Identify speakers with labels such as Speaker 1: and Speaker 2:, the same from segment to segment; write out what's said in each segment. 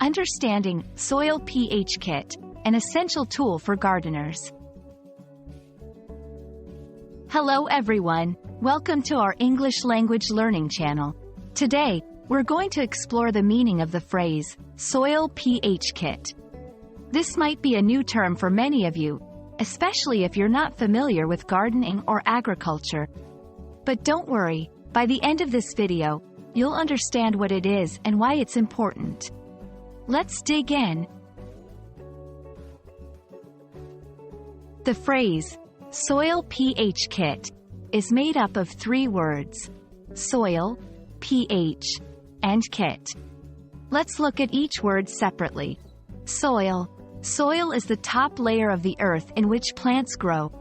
Speaker 1: Understanding Soil pH Kit, an essential tool for gardeners. Hello everyone, welcome to our English language learning channel. Today, we're going to explore the meaning of the phrase, Soil pH Kit. This might be a new term for many of you, especially if you're not familiar with gardening or agriculture. But don't worry, by the end of this video, you'll understand what it is and why it's important. Let's dig in. The phrase, Soil pH Kit, is made up of three words: soil, pH, and kit. Let's look at each word separately. Soil. Soil is the top layer of the earth in which plants grow.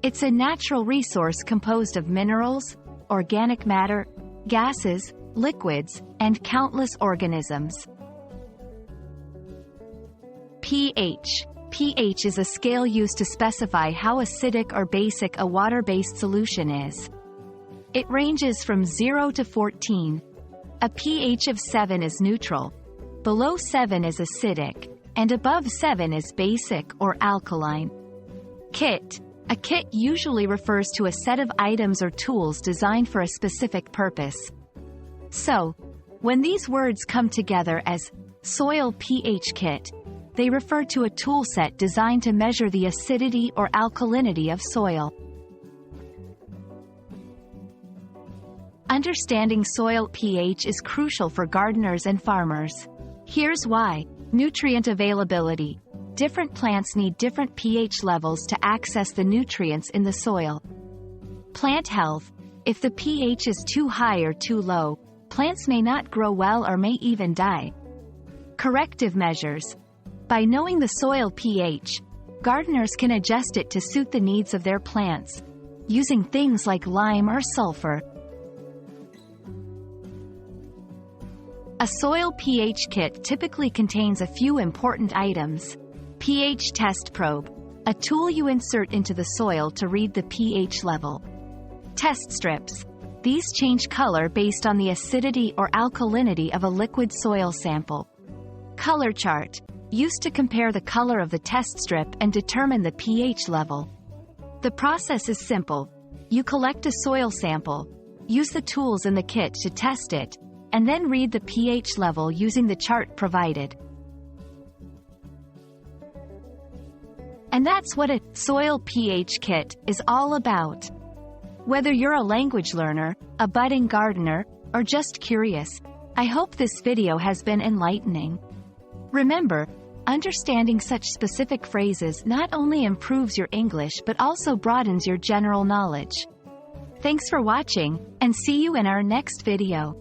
Speaker 1: It's a natural resource composed of minerals, organic matter, gases, liquids, and countless organisms. pH. pH is a scale used to specify how acidic or basic a water-based solution is. It ranges from 0 to 14. A pH of 7 is neutral, below 7 is acidic, and above 7 is basic or alkaline. Kit. A kit usually refers to a set of items or tools designed for a specific purpose. So, when these words come together as Soil pH Kit, they refer to a tool set designed to measure the acidity or alkalinity of soil. Understanding soil pH is crucial for gardeners and farmers. Here's why. Nutrient availability. Different plants need different pH levels to access the nutrients in the soil. Plant health. If the pH is too high or too low, plants may not grow well or may even die. Corrective measures. By knowing the soil pH, gardeners can adjust it to suit the needs of their plants, using things like lime or sulfur. A soil pH kit typically contains a few important items. pH test probe, a tool you insert into the soil to read the pH level. Test strips. These change color based on the acidity or alkalinity of a liquid soil sample. Color chart, used to compare the color of the test strip and determine the pH level. The process is simple. You collect a soil sample, use the tools in the kit to test it, and then read the pH level using the chart provided. And that's what a Soil pH Kit is all about. Whether you're a language learner, a budding gardener, or just curious, I hope this video has been enlightening. Remember, understanding such specific phrases not only improves your English but also broadens your general knowledge. Thanks for watching, and see you in our next video.